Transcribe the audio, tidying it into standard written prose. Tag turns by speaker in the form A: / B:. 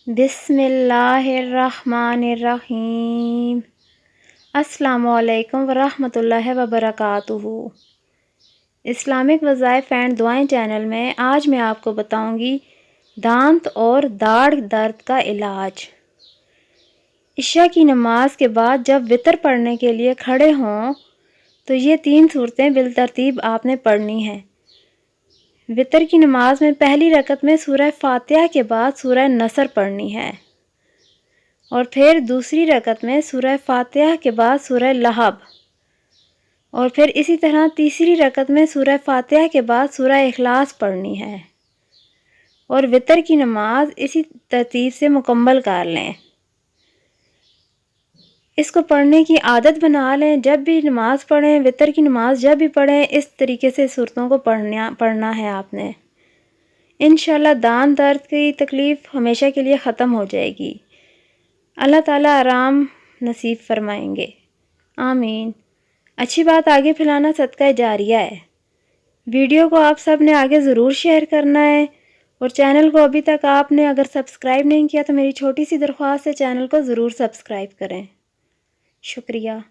A: बिस्मिल्लाहिर्रहमानिर्रहीम। अस्सलामु अलैकुम वरहमतुल्लाहि वबरकातुहू। इस्लामिक वज़ाइफ एंड दुआएं चैनल में आज मैं आपको बताऊंगी दांत और दाढ़ दर्द का इलाज। इशा की नमाज के बाद जब वितर पढ़ने के लिए खड़े हों तो ये 3 सूरतें बिलतरतीब आपने पढ़नी हैं। वितर की नमाज में पहली रकत में सूरह फातिहा के बाद सूरह नसर पढ़नी है और फिर दूसरी रकत में सूरह फातिहा के बाद सूरह लहब और फिर इसी तरह तीसरी रकत में सूरह फातिहा के बाद सूरह इखलास पढ़नी है और वितर की नमाज इसी तरतीब से मुकम्मल कर लें। इसको पढ़ने की आदत बना लें। जब भी नमाज़ पढ़ें, वितर की नमाज जब भी पढ़ें, इस तरीके से सूरतों को पढ़ना है आपने। इंशाल्लाह दांत दर्द की तकलीफ़ हमेशा के लिए ख़त्म हो जाएगी। अल्लाह ताला आराम नसीब फरमाएंगे, आमीन। अच्छी बात आगे फैलाना सदका जारिया है। वीडियो को आप सब ने आगे ज़रूर शेयर करना है और चैनल को अभी तक आपने अगर सब्सक्राइब नहीं किया तो मेरी छोटी सी दरख्वास्त है, चैनल को ज़रूर सब्सक्राइब करें। शुक्रिया।